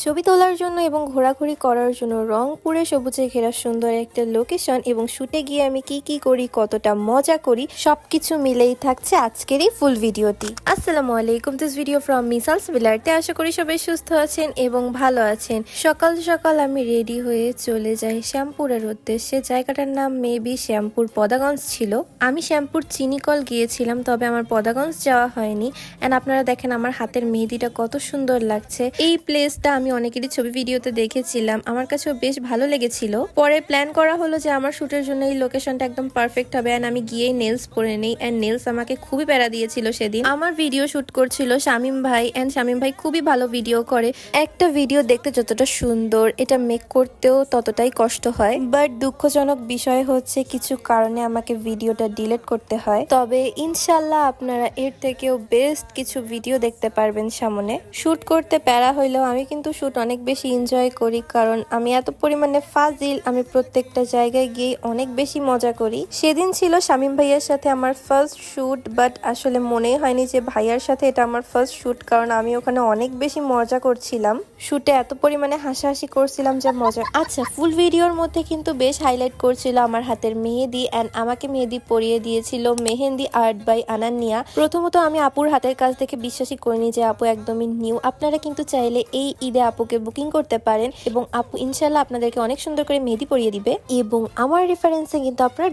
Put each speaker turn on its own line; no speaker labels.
ছবি তোলার জন্য এবং ঘোরাঘুরি করার জন্য রংপুরে সবুজে ঘেরা সুন্দর একটা লোকেশন এবং শুটে গিয়ে আমি কি করি, কতটা মজা করি, সবকিছু মিলেই থাকছে আজকের এই ফুল ভিডিওটি। আসসালামু আলাইকুম, দিস ভিডিও ফ্রম মিসালস বিলারতে। আশা করি সবাই সুস্থ আছেন এবং ভালো আছেন। সকাল সকাল আমি রেডি হয়ে চলে যাই শ্যামপুরের উদ্দেশ্যে। জায়গাটার নাম মেবি শ্যামপুর পদাগঞ্জ ছিল। আমি শ্যামপুর চিনিকল গিয়েছিলাম, তবে আমার পদাগঞ্জ যাওয়া হয়নি। এন্ড আপনারা দেখেন আমার হাতের মেহেদিটা কত সুন্দর লাগছে। এই প্লেসটা আমি অনেকেরই ছবি ভিডিওতে দেখেছিলাম, আমার কাছেও বেশ ভালো লেগেছিল। পরে প্ল্যান করা হলো যে আমার শুটের জন্য এই লোকেশনটা একদম পারফেক্ট হবে। এন্ড আমি গিয়েই নেলস পরে নেই। এন্ড নেলস আমাকে খুবই প্যারা দিয়েছিল সেদিন। আমার ভিডিও শুট করছিল শামিম ভাই। এন্ড শামিম ভাই খুবই ভালো ভিডিও করে। একটা ভিডিও দেখতে যতটা সুন্দর, এটা মেক করতেও ততটাই কষ্ট হয়। বাট দুঃখজনক বিষয় হচ্ছে কিছু কারণে আমাকে ভিডিওটা ডিলিট করতে হয়। তবে ইনশাল্লাহ আপনারা এর থেকেও বেস্ট কিছু ভিডিও দেখতে পারবেন সামনে। শুট করতে প্যারা হইলেও আমি কিন্তু শুট অনেক বেশি এনজয় করি, কারণ আমি এত পরিমাণে ফাজিল। আমি প্রত্যেকটা জায়গায় গিয়ে অনেক বেশি মজা করি। সেদিন ছিল শামিম ভাইয়ার সাথে আমার ফার্স্ট শুট, বাট আসলে মনেই হয়নি যে ভাইয়ার সাথে এটা আমার ফার্স্ট শুট, কারণ আমি ওখানে অনেক বেশি মজা করছিলাম। শুটে এত পরিমাণে হাসাহাসি করছিলাম যে মজা। আচ্ছা, ফুল ভিডিওর মধ্যে কিন্তু বেশ হাইলাইট করছিল আমার হাতের মেহেদি। অ্যান্ড আমাকে মেহেদি পরিয়ে দিয়েছিল মেহেন্দি আর্ট বাই আনান্নিয়া। প্রথমত আমি আপুর হাতের কাজ দেখে বিশ্বাসই করিনি যে আপু একদমই নিউ। আপনারা কিন্তু চাইলে এই ঈদে আপুকে বুকিং করতে পারেন এবং আপু ইনশাল্লাহ আপনাদেরকে অনেক সুন্দর করে মেহেদি পরিয়ে দিবে। এবং আমার রেফারেন্সে কিন্তু আপনারা